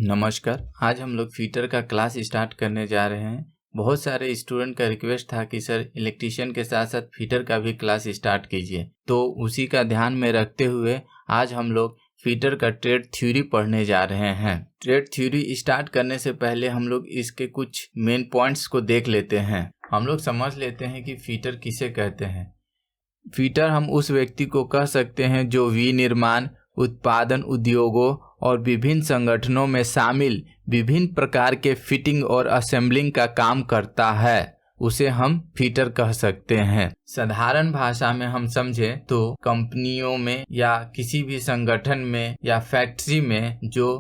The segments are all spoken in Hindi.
नमस्कार। आज हम लोग फीटर का क्लास स्टार्ट करने जा रहे हैं। बहुत सारे स्टूडेंट का रिक्वेस्ट था कि सर इलेक्ट्रीशियन के साथ साथ फीटर का भी क्लास स्टार्ट कीजिए, तो उसी का ध्यान में रखते हुए आज हम लोग फीटर का ट्रेड थ्योरी पढ़ने जा रहे हैं। ट्रेड थ्योरी स्टार्ट करने से पहले हम लोग इसके कुछ मेन पॉइंट्स को देख लेते हैं। हम लोग समझ लेते हैं कि फीटर किसे कहते हैं। फीटर हम उस व्यक्ति को कह सकते हैं जो विनिर्माण, उत्पादन उद्योगों और विभिन्न संगठनों में शामिल विभिन्न प्रकार के फिटिंग और असेंबलिंग का काम करता है, उसे हम फीटर कह सकते हैं। साधारण भाषा में हम समझें तो कंपनियों में या किसी भी संगठन में या फैक्ट्री में जो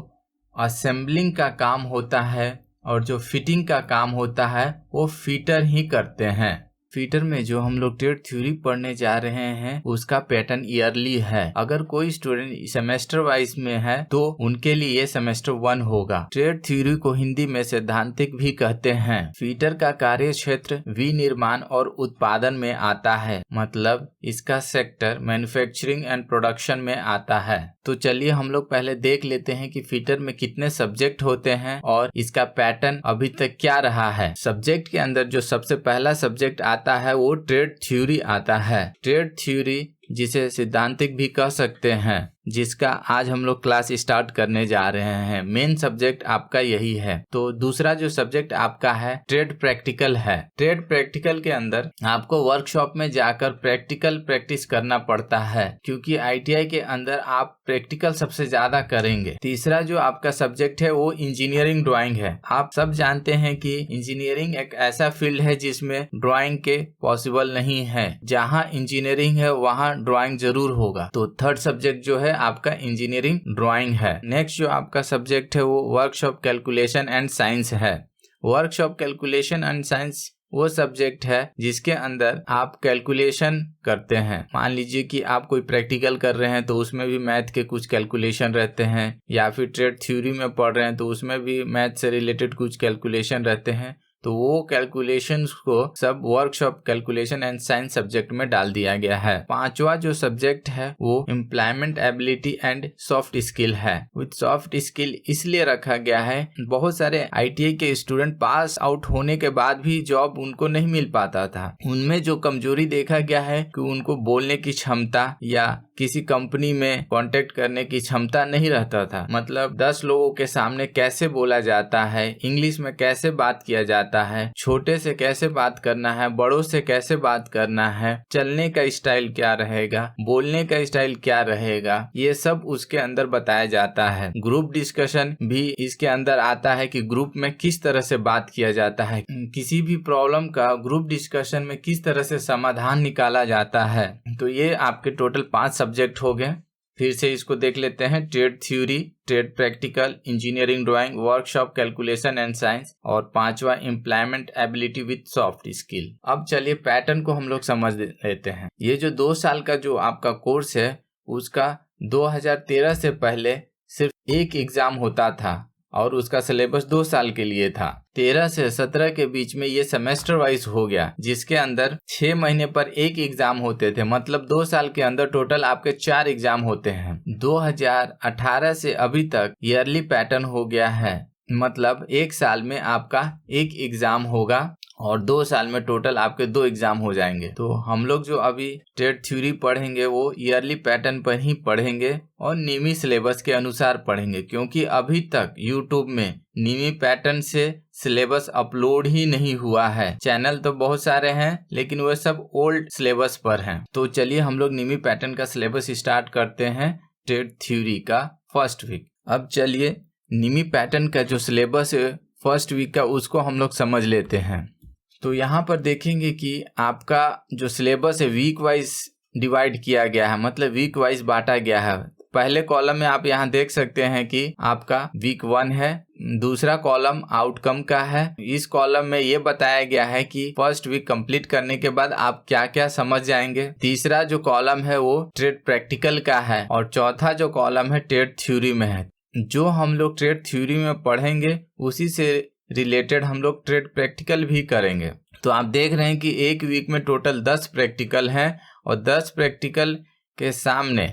असेंबलिंग का काम होता है और जो फिटिंग का काम होता है वो फीटर ही करते हैं। फीटर में जो हम लोग ट्रेड थ्योरी पढ़ने जा रहे हैं उसका पैटर्न ईयरली है। अगर कोई स्टूडेंट सेमेस्टर वाइज में है तो उनके लिए ये सेमेस्टर 1 होगा। ट्रेड थ्योरी को हिंदी में सैद्धांतिक भी कहते हैं। फीटर का कार्य क्षेत्र विनिर्माण और उत्पादन में आता है, मतलब इसका सेक्टर मैन्युफैक्चरिंग एंड प्रोडक्शन में आता है। तो चलिए हम लोग पहले देख लेते हैं कि फीटर में कितने सब्जेक्ट होते हैं और इसका पैटर्न अभी तक क्या रहा है। सब्जेक्ट के अंदर जो सबसे पहला सब्जेक्ट आता है वो ट्रेड थ्योरी आता है। ट्रेड थ्योरी जिसे सिद्धांतिक भी कह सकते हैं, जिसका आज हम लोग क्लास स्टार्ट करने जा रहे हैं। मेन सब्जेक्ट आपका यही है। तो दूसरा जो सब्जेक्ट आपका है ट्रेड प्रैक्टिकल है। ट्रेड प्रैक्टिकल के अंदर आपको वर्कशॉप में जाकर प्रैक्टिकल प्रैक्टिस करना पड़ता है, क्योंकि आईटीआई के अंदर आप प्रैक्टिकल सबसे ज्यादा करेंगे। तीसरा जो आपका सब्जेक्ट है वो इंजीनियरिंग ड्राइंग है। आप सब जानते हैं कि इंजीनियरिंग एक ऐसा फील्ड है जिसमें ड्राइंग के पॉसिबल नहीं है। जहाँ इंजीनियरिंग है वहाँ ड्राइंग जरूर होगा। तो थर्ड सब्जेक्ट जो है आपका इंजीनियरिंग ड्राइंग है। नेक्स्ट जो आपका सब्जेक्ट है वो वर्कशॉप कैलकुलेशन एंड साइंस है। वर्कशॉप कैलकुलेशन एंड साइंस वो सब्जेक्ट है जिसके अंदर आप कैलकुलेशन करते हैं। मान लीजिए कि आप कोई प्रैक्टिकल कर रहे हैं तो उसमें भी मैथ के कुछ कैलकुलेशन रहते हैं, या फिर ट्रेड थ्योरी में पढ़ रहे हैं तो उसमें भी मैथ से रिलेटेड कुछ कैलकुलेशन रहते हैं। तो वो कैलकुलेशंस को सब workshop calculation and science subject में डाल दिया गया है। पांचवा जो सब्जेक्ट है वो employment ability and soft skill है। विद सॉफ्ट स्किल इसलिए रखा गया है, बहुत सारे आईटीआई के स्टूडेंट पास आउट होने के बाद भी जॉब उनको नहीं मिल पाता था। उनमें जो कमजोरी देखा गया है कि उनको बोलने की क्षमता या किसी कंपनी में कांटेक्ट करने की क्षमता नहीं रहता था। मतलब 10 लोगों के सामने कैसे बोला जाता है, इंग्लिश में कैसे बात किया जाता है, छोटे से कैसे बात करना है, बड़ों से कैसे बात करना है, चलने का स्टाइल क्या रहेगा, बोलने का स्टाइल क्या रहेगा, ये सब उसके अंदर बताया जाता है। ग्रुप डिस्कशन भी इसके अंदर आता है कि ग्रुप में किस तरह से बात किया जाता है, किसी भी प्रॉब्लम का ग्रुप डिस्कशन में किस तरह से समाधान निकाला जाता है। तो ये आपके टोटल 5 सब्जेक्ट हो गए। फिर से इसको देख लेते हैं। Trade theory, trade practical, engineering drawing, workshop calculation and science और पांचवा employment ability with soft skill. अब चलिए पैटर्न को हम लोग समझ लेते हैं। ये जो 2 साल का जो आपका कोर्स है उसका 2013 से पहले सिर्फ एक एग्जाम होता था और उसका सिलेबस 2 साल के लिए था। 13 से 17 के बीच में ये सेमेस्टर वाइज हो गया, जिसके अंदर 6 महीने पर एक एग्जाम होते थे। मतलब 2 साल के अंदर टोटल आपके 4 एग्जाम होते हैं। 2018 से अभी तक ईयरली पैटर्न हो गया है, मतलब 1 साल में आपका एक एग्जाम होगा और 2 साल में टोटल आपके 2 एग्जाम हो जाएंगे। तो हम लोग जो अभी ट्रेड थ्योरी पढ़ेंगे वो ईयरली पैटर्न पर ही पढ़ेंगे और नियमित सिलेबस के अनुसार पढ़ेंगे, क्योंकि अभी तक यूट्यूब में नियमित पैटर्न से सिलेबस अपलोड ही नहीं हुआ है। चैनल तो बहुत सारे हैं लेकिन वह सब ओल्ड सिलेबस पर हैं। तो चलिए हम लोग नियमित पैटर्न का सिलेबस स्टार्ट करते हैं ट्रेड थ्योरी का फर्स्ट वीक। अब चलिए नियमित पैटर्न का जो सिलेबस है फर्स्ट वीक का उसको हम लोग समझ लेते हैं। तो यहाँ पर देखेंगे कि आपका जो सिलेबस है वीक वाइज डिवाइड किया गया है, मतलब वीक वाइज बांटा गया है। पहले कॉलम में आप यहाँ देख सकते हैं कि आपका वीक 1 है, दूसरा कॉलम आउटकम का है। इस कॉलम में ये बताया गया है कि फर्स्ट वीक कंप्लीट करने के बाद आप क्या क्या समझ जाएंगे। तीसरा जो कॉलम है वो ट्रेड प्रैक्टिकल का है और चौथा जो कॉलम है ट्रेड थ्योरी में है। जो हम लोग ट्रेड थ्योरी में पढ़ेंगे उसी से रिलेटेड हम लोग ट्रेड प्रैक्टिकल भी करेंगे। तो आप देख रहे हैं कि एक वीक में टोटल 10 प्रैक्टिकल हैं और 10 प्रैक्टिकल के सामने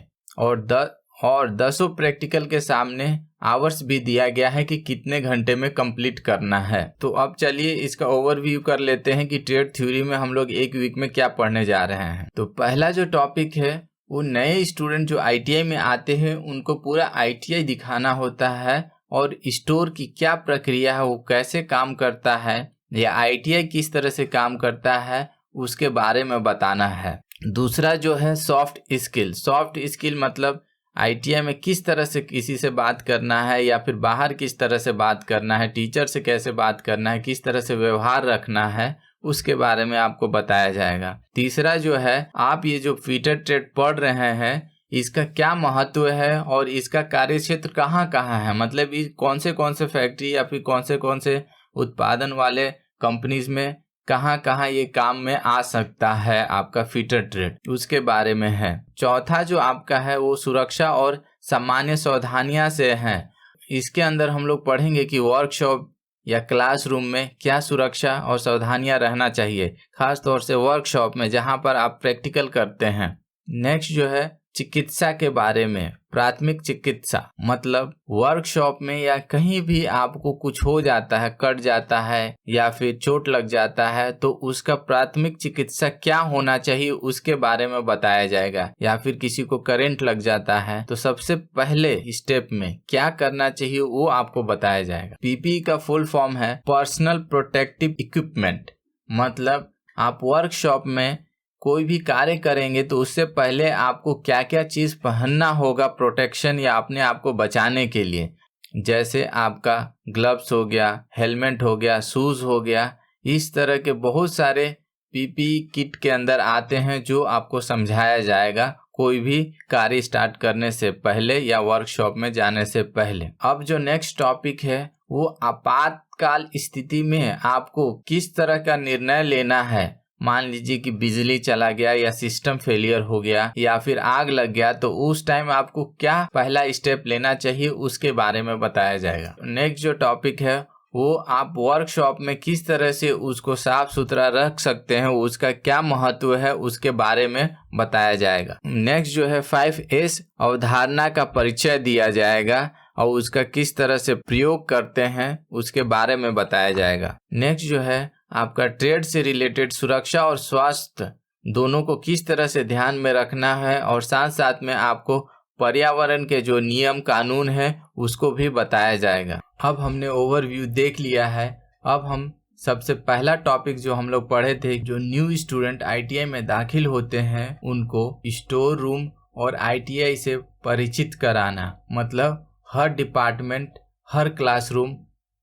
और 10 प्रैक्टिकल के सामने आवर्स भी दिया गया है कि कितने घंटे में कंप्लीट करना है। तो अब चलिए इसका ओवरव्यू कर लेते हैं कि ट्रेड थ्योरी में हम लोग एक वीक में क्या पढ़ने जा रहे हैं। तो पहला जो टॉपिक है वो नए स्टूडेंट जो ITI में आते हैं उनको पूरा ITI दिखाना होता है और स्टोर की क्या प्रक्रिया है, वो कैसे काम करता है या ITI किस तरह से काम करता है उसके बारे में बताना है। दूसरा जो है सॉफ्ट स्किल मतलब ITI में किस तरह से किसी से बात करना है या फिर बाहर किस तरह से बात करना है, टीचर से कैसे बात करना है, किस तरह से व्यवहार रखना है, उसके बारे में आपको बताया जाएगा। तीसरा जो है आप ये जो फीटर ट्रेड पढ़ रहे हैं इसका क्या महत्व है और इसका कार्य क्षेत्र कहाँ कहाँ है, मतलब कौन से फैक्ट्री या फिर कौन से उत्पादन वाले कंपनीज में कहाँ कहाँ ये काम में आ सकता है आपका फीटर ट्रेड, उसके बारे में है। चौथा जो आपका है वो सुरक्षा और सामान्य सावधानियां से है। इसके अंदर हम लोग पढ़ेंगे कि वर्कशॉप या क्लासरूम में क्या सुरक्षा और सावधानियां रहना चाहिए, खास तौर से वर्कशॉप में जहां पर आप प्रैक्टिकल करते हैं। नेक्स्ट जो है चिकित्सा के बारे में, प्राथमिक चिकित्सा मतलब वर्कशॉप में या कहीं भी आपको कुछ हो जाता है, कट जाता है या फिर चोट लग जाता है तो उसका प्राथमिक चिकित्सा क्या होना चाहिए उसके बारे में बताया जाएगा। या फिर किसी को करंट लग जाता है तो सबसे पहले स्टेप में क्या करना चाहिए वो आपको बताया जाएगा। PPE का फुल फॉर्म है पर्सनल प्रोटेक्टिव इक्विपमेंट, मतलब आप वर्कशॉप में कोई भी कार्य करेंगे तो उससे पहले आपको क्या क्या चीज़ पहनना होगा प्रोटेक्शन या अपने आप को बचाने के लिए, जैसे आपका ग्लव्स हो गया, हेलमेट हो गया, शूज़ हो गया। इस तरह के बहुत सारे PPE किट के अंदर आते हैं जो आपको समझाया जाएगा कोई भी कार्य स्टार्ट करने से पहले या वर्कशॉप में जाने से पहले। अब जो नेक्स्ट टॉपिक है वो आपातकाल स्थिति में आपको किस तरह का निर्णय लेना है। मान लीजिए कि बिजली चला गया या सिस्टम फेलियर हो गया या फिर आग लग गया तो उस टाइम आपको क्या पहला स्टेप लेना चाहिए उसके बारे में बताया जाएगा। नेक्स्ट जो टॉपिक है वो आप वर्कशॉप में किस तरह से उसको साफ सुथरा रख सकते हैं, उसका क्या महत्व है उसके बारे में बताया जाएगा। नेक्स्ट जो है 5S अवधारणा का परिचय दिया जाएगा और उसका किस तरह से प्रयोग करते हैं उसके बारे में बताया जाएगा। नेक्स्ट जो है आपका ट्रेड से रिलेटेड सुरक्षा और स्वास्थ्य दोनों को किस तरह से ध्यान में रखना है और साथ साथ में आपको पर्यावरण के जो नियम कानून है उसको भी बताया जाएगा। अब हमने ओवरव्यू देख लिया है। अब हम सबसे पहला टॉपिक जो हम लोग पढ़े थे, जो न्यू स्टूडेंट ITI में दाखिल होते हैं उनको स्टोर रूम और ITI से परिचित कराना, मतलब हर डिपार्टमेंट, हर क्लासरूम,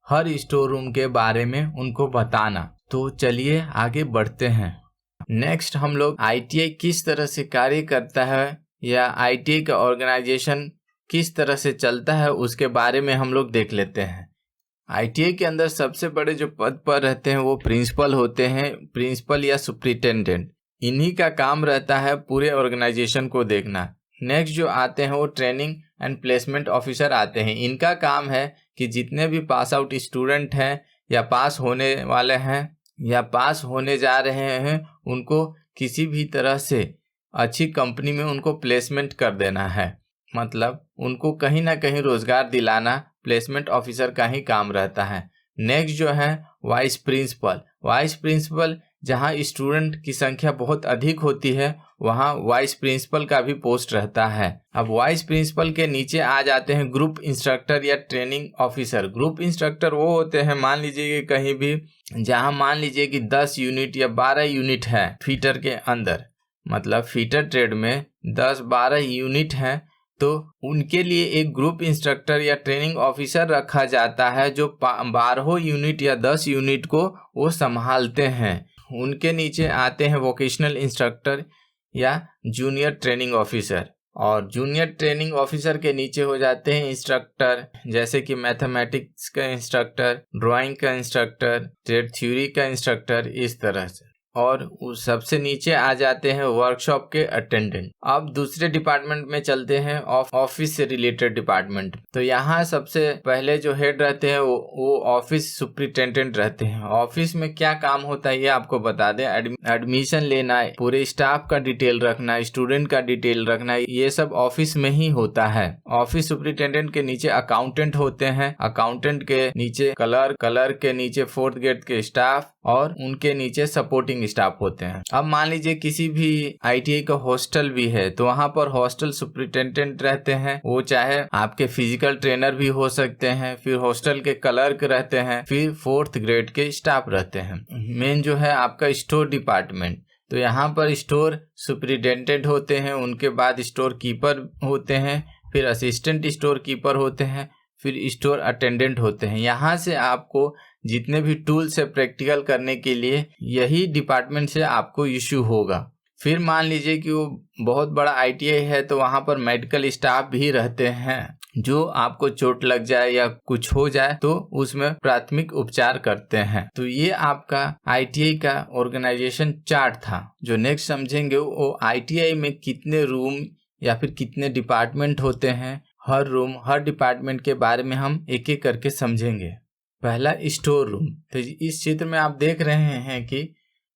हर स्टोर रूम के बारे में उनको बताना। तो चलिए आगे बढ़ते हैं। नेक्स्ट हम लोग ITI किस तरह से कार्य करता है या ITI का ऑर्गेनाइजेशन किस तरह से चलता है उसके बारे में हम लोग देख लेते हैं। ITI के अंदर सबसे बड़े जो पद पर रहते हैं वो प्रिंसिपल होते हैं, प्रिंसिपल या सुपरिटेंडेंट। इन्हीं का काम रहता है पूरे ऑर्गेनाइजेशन को देखना। नेक्स्ट जो आते हैं वो ट्रेनिंग एंड प्लेसमेंट ऑफिसर आते हैं। इनका काम है कि जितने भी पास आउट स्टूडेंट हैं या पास होने वाले हैं या पास होने जा रहे हैं उनको किसी भी तरह से अच्छी कंपनी में उनको प्लेसमेंट कर देना है, मतलब उनको कहीं ना कहीं रोजगार दिलाना प्लेसमेंट ऑफिसर का ही काम रहता है। नेक्स्ट जो है वाइस प्रिंसिपल, जहां स्टूडेंट की संख्या बहुत अधिक होती है वहां वाइस प्रिंसिपल का भी पोस्ट रहता है। अब वाइस प्रिंसिपल के नीचे आ जाते हैं ग्रुप इंस्ट्रक्टर या ट्रेनिंग ऑफिसर। ग्रुप इंस्ट्रक्टर वो होते हैं, मान लीजिए कि कहीं भी जहां मान लीजिए कि 10 यूनिट या 12 यूनिट है फीटर के अंदर, मतलब फीटर ट्रेड में 10-12 यूनिट हैं, तो उनके लिए एक ग्रुप इंस्ट्रक्टर या ट्रेनिंग ऑफिसर रखा जाता है जो 12 यूनिट या 10 यूनिट को वो संभालते हैं। उनके नीचे आते हैं वोकेशनल इंस्ट्रक्टर या जूनियर ट्रेनिंग ऑफिसर, और जूनियर ट्रेनिंग ऑफिसर के नीचे हो जाते हैं इंस्ट्रक्टर, जैसे कि मैथमेटिक्स का इंस्ट्रक्टर, ड्राइंग का इंस्ट्रक्टर, ट्रेड थ्योरी का इंस्ट्रक्टर, इस तरह से। और उस सबसे नीचे आ जाते हैं वर्कशॉप के अटेंडेंट। अब दूसरे डिपार्टमेंट में चलते हैं, ऑफिस से रिलेटेड डिपार्टमेंट। तो यहाँ सबसे पहले जो हेड रहते हैं वो ऑफिस सुपरिटेंडेंट रहते हैं। ऑफिस में क्या काम होता है ये आपको बता दें। एडमिशन लेना, पूरे स्टाफ का डिटेल रखना, स्टूडेंट का डिटेल रखना, ये सब ऑफिस में ही होता है। ऑफिस सुपरिटेंडेंट के नीचे अकाउंटेंट होते हैं, अकाउंटेंट के नीचे क्लर्क के नीचे 4th ग्रेड के स्टाफ और उनके नीचे सपोर्टिंग स्टाफ होते हैं। अब मान लीजिए किसी भी ITI का हॉस्टल भी है तो वहाँ पर हॉस्टल सुपरिटेंडेंट रहते हैं। वो चाहे आपके फिजिकल ट्रेनर भी हो सकते हैं, फिर हॉस्टल के क्लर्क रहते हैं, फिर 4th ग्रेड के स्टाफ रहते हैं। मेन जो है आपका स्टोर डिपार्टमेंट, तो यहाँ पर स्टोर सुपरिटेंडेंट होते हैं, उनके बाद स्टोर कीपर होते हैं, फिर असिस्टेंट स्टोर कीपर होते हैं, फिर स्टोर अटेंडेंट होते हैं। यहाँ से आपको जितने भी टूल्स है प्रैक्टिकल करने के लिए यही डिपार्टमेंट से आपको इश्यू होगा। फिर मान लीजिए कि वो बहुत बड़ा ITI है तो वहाँ पर मेडिकल स्टाफ भी रहते हैं, जो आपको चोट लग जाए या कुछ हो जाए तो उसमें प्राथमिक उपचार करते हैं। तो ये आपका ITI का ऑर्गेनाइजेशन चार्ट था। जो नेक्स्ट समझेंगे वो ITI में कितने रूम या फिर कितने डिपार्टमेंट होते हैं, हर रूम हर डिपार्टमेंट के बारे में हम एक एक करके समझेंगे। पहला स्टोर रूम। तो इस चित्र में आप देख रहे हैं कि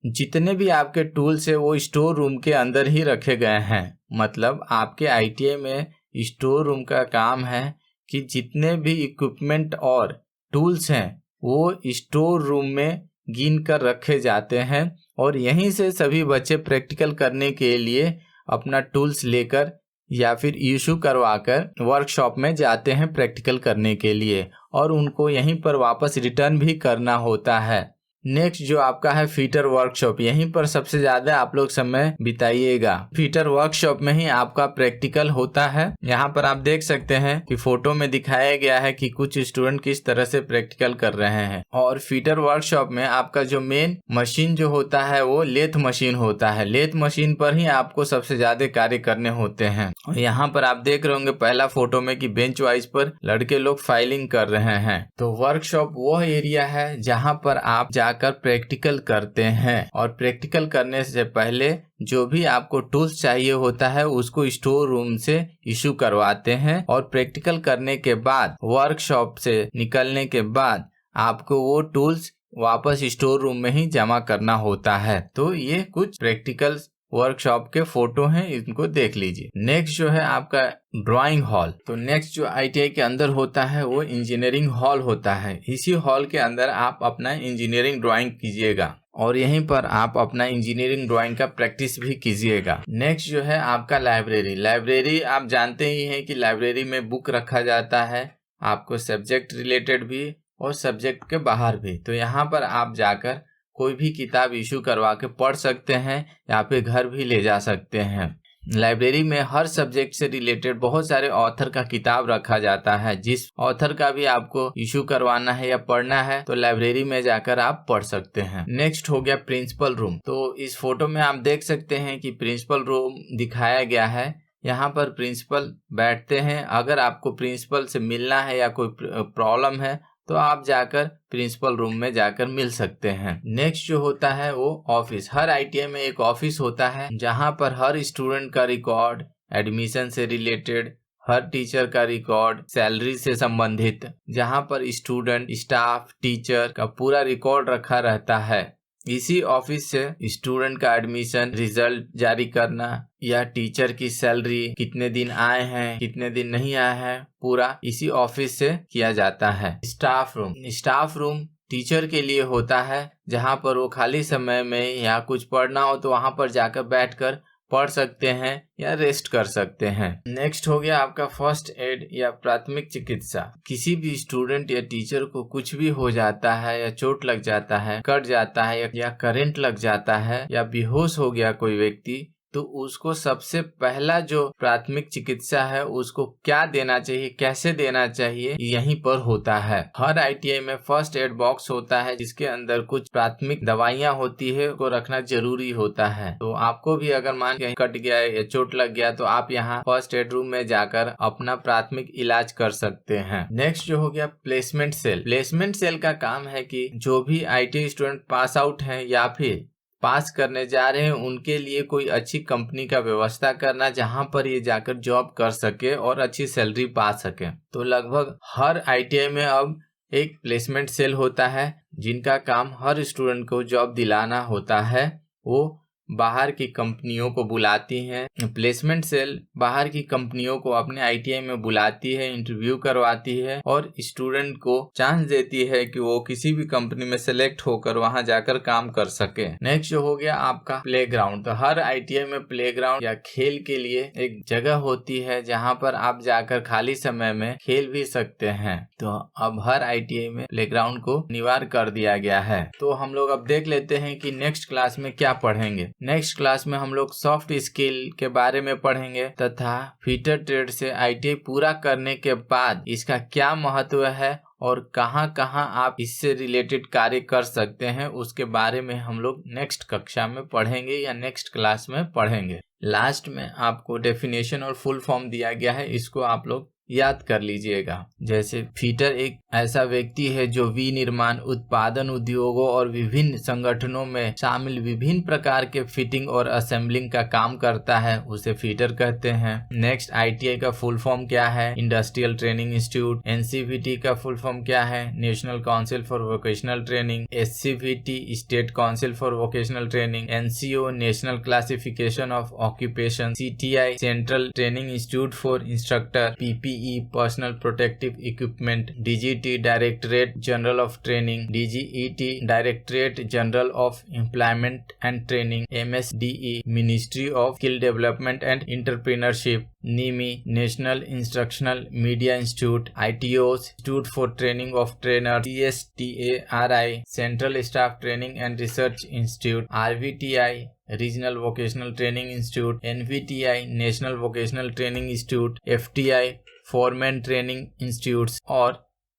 जितने भी आपके टूल्स है वो स्टोर रूम के अंदर ही रखे गए हैं। मतलब आपके ITI में स्टोर रूम का काम है कि जितने भी इक्विपमेंट और टूल्स हैं वो स्टोर रूम में गिन कर रखे जाते हैं और यहीं से सभी बच्चे प्रैक्टिकल करने के लिए अपना टूल्स लेकर या फिर इशू करवाकर वर्कशॉप में जाते हैं प्रैक्टिकल करने के लिए, और उनको यहीं पर वापस रिटर्न भी करना होता है। नेक्स्ट जो आपका है फीटर वर्कशॉप, यहीं पर सबसे ज्यादा आप लोग समय बिताइएगा। फीटर वर्कशॉप में ही आपका प्रैक्टिकल होता है। यहाँ पर आप देख सकते हैं कि फोटो में दिखाया गया है कि कुछ स्टूडेंट किस तरह से प्रैक्टिकल कर रहे हैं। और फीटर वर्कशॉप में आपका जो मेन मशीन जो होता है वो लेथ मशीन होता है। लेथ मशीन पर ही आपको सबसे ज्यादा कार्य करने होते हैं। और यहाँ पर आप देख रहे होंगे पहला फोटो में कि बेंच वाइज पर लड़के लोग फाइलिंग कर रहे हैं। तो वर्कशॉप वो एरिया है जहाँ पर आप कर प्रैक्टिकल करते हैं, और प्रैक्टिकल करने से पहले जो भी आपको टूल्स चाहिए होता है उसको स्टोर रूम से इशू करवाते हैं, और प्रैक्टिकल करने के बाद वर्कशॉप से निकलने के बाद आपको वो टूल्स वापस स्टोर रूम में ही जमा करना होता है। तो ये कुछ प्रैक्टिकल वर्कशॉप के फोटो हैं, इनको देख लीजिए। नेक्स्ट जो है आपका ड्राइंग हॉल। तो नेक्स्ट जो ITI के अंदर होता है वो इंजीनियरिंग हॉल होता है। इसी हॉल के अंदर आप अपना इंजीनियरिंग ड्राइंग कीजिएगा और यहीं पर आप अपना इंजीनियरिंग ड्राइंग का प्रैक्टिस भी कीजिएगा। नेक्स्ट जो है आपका लाइब्रेरी। लाइब्रेरी आप जानते ही हैं कि लाइब्रेरी में बुक रखा जाता है, आपको सब्जेक्ट रिलेटेड भी और सब्जेक्ट के बाहर भी। तो यहाँ पर आप जाकर कोई भी किताब इशू करवा के पढ़ सकते हैं या फिर घर भी ले जा सकते हैं। लाइब्रेरी में हर सब्जेक्ट से रिलेटेड बहुत सारे ऑथर का किताब रखा जाता है। जिस ऑथर का भी आपको इशू करवाना है या पढ़ना है तो लाइब्रेरी में जाकर आप पढ़ सकते हैं। नेक्स्ट हो गया प्रिंसिपल रूम। तो इस फोटो में आप देख सकते हैं कि प्रिंसिपल रूम दिखाया गया है। यहाँ पर प्रिंसिपल बैठते हैं। अगर आपको प्रिंसिपल से मिलना है या कोई प्रॉब्लम है तो आप जाकर प्रिंसिपल रूम में जाकर मिल सकते हैं। नेक्स्ट जो होता है वो ऑफिस। हर ITI में एक ऑफिस होता है जहाँ पर हर स्टूडेंट का रिकॉर्ड, एडमिशन से रिलेटेड हर टीचर का रिकॉर्ड, सैलरी से संबंधित, जहाँ पर स्टूडेंट, स्टाफ, टीचर का पूरा रिकॉर्ड रखा रहता है। इसी ऑफिस से स्टूडेंट का एडमिशन रिजल्ट जारी करना या टीचर की सैलरी, कितने दिन आए हैं कितने दिन नहीं आए हैं, पूरा इसी ऑफिस से किया जाता है। स्टाफ रूम टीचर के लिए होता है, जहाँ पर वो खाली समय में या कुछ पढ़ना हो तो वहाँ पर जाकर बैठकर पढ़ सकते हैं या रेस्ट कर सकते हैं। नेक्स्ट हो गया आपका फर्स्ट एड या प्राथमिक चिकित्सा। किसी भी स्टूडेंट या टीचर को कुछ भी हो जाता है या चोट लग जाता है, कट जाता है या करंट लग जाता है या बेहोश हो गया कोई व्यक्ति, तो उसको सबसे पहला जो प्राथमिक चिकित्सा है उसको क्या देना चाहिए, कैसे देना चाहिए, यहीं पर होता है। हर ITI में फर्स्ट एड बॉक्स होता है जिसके अंदर कुछ प्राथमिक दवाइयाँ होती है, को रखना जरूरी होता है। तो आपको भी अगर मान के कट गया या चोट लग गया तो आप यहाँ फर्स्ट एड रूम में जाकर अपना प्राथमिक इलाज कर सकते हैं। नेक्स्ट जो हो गया प्लेसमेंट सेल। प्लेसमेंट सेल का काम है कि जो भी ITI स्टूडेंट पास आउट है या फिर पास करने जा रहे हैं उनके लिए कोई अच्छी कंपनी का व्यवस्था करना जहां पर ये जाकर जॉब कर सके और अच्छी सैलरी पा सके। तो लगभग हर ITI में अब एक प्लेसमेंट सेल होता है जिनका काम हर स्टूडेंट को जॉब दिलाना होता है। वो बाहर की कंपनियों को बुलाती हैं। प्लेसमेंट सेल बाहर की कंपनियों को अपने ITI में बुलाती है, इंटरव्यू करवाती है और स्टूडेंट को चांस देती है कि वो किसी भी कंपनी में सेलेक्ट होकर वहां जाकर काम कर सके। नेक्स्ट हो गया आपका प्लेग्राउंड। तो हर ITI में प्लेग्राउंड या खेल के लिए एक जगह होती है जहां पर आप जाकर खाली समय में खेल भी सकते हैं। तो अब हर ITI में प्लेग्राउंड को अनिवार्य कर दिया गया है। तो हम लोग अब देख लेते हैं कि नेक्स्ट क्लास में क्या पढ़ेंगे। नेक्स्ट क्लास में हम लोग सॉफ्ट स्किल के बारे में पढ़ेंगे तथा फिटर ट्रेड से ITI पूरा करने के बाद इसका क्या महत्व है और कहां कहां आप इससे रिलेटेड कार्य कर सकते हैं उसके बारे में हम लोग नेक्स्ट कक्षा में पढ़ेंगे या नेक्स्ट क्लास में पढ़ेंगे। लास्ट में आपको डेफिनेशन और फुल फॉर्म दिया गया है, इसको आप लोग याद कर लीजिएगा। जैसे फिटर एक ऐसा व्यक्ति है जो विनिर्माण, उत्पादन उद्योगों और विभिन्न संगठनों में शामिल विभिन्न प्रकार के फिटिंग और असेंबलिंग का काम करता है, उसे फिटर कहते हैं। नेक्स्ट ITI का फुल फॉर्म क्या है? Industrial training institute. NCVT का फुल फॉर्म क्या है? National council for vocational training. SCVT state council for vocational training. NCO national classification of occupation. CTI central training institute for instructor. PPE personal protective equipment. DGT directorate general of training. DGET directorate general of employment and training. MSDE ministry of skill development and entrepreneurship. NIMI national instructional media institute. ITOs institute for training of trainer. CSTARI central staff training and research institute. RVTI regional vocational training institute. NVTI national vocational training institute. FTI foreman training institutes और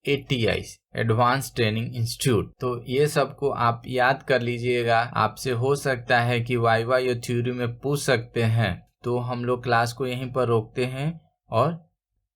ATI एडवांस ट्रेनिंग इंस्टीट्यूट। तो ये सबको आप याद कर लीजिएगा, आपसे हो सकता है कि वाइवा या थ्योरी में पूछ सकते हैं। तो हम लोग क्लास को यहीं पर रोकते हैं और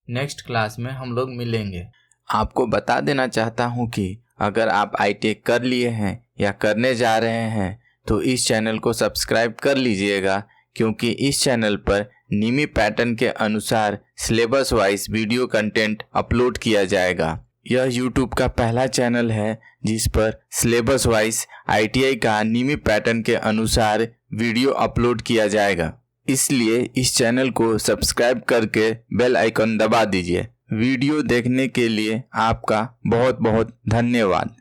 नेक्स्ट क्लास में हम लोग मिलेंगे। आपको बता देना चाहता हूँ कि अगर आप ITI कर लिए हैं या करने जा रहे हैं तो इस चैनल को सब्सक्राइब कर लीजिएगा, क्योंकि इस चैनल पर निमी पैटर्न के अनुसार syllabus wise video content upload किया जाएगा। यह YouTube का पहला चैनल है जिस पर सिलेबस वाइज ITI का निमी पैटर्न के अनुसार वीडियो अपलोड किया जाएगा। इसलिए इस चैनल को सब्सक्राइब करके बेल आइकन दबा दीजिए। वीडियो देखने के लिए आपका बहुत बहुत धन्यवाद।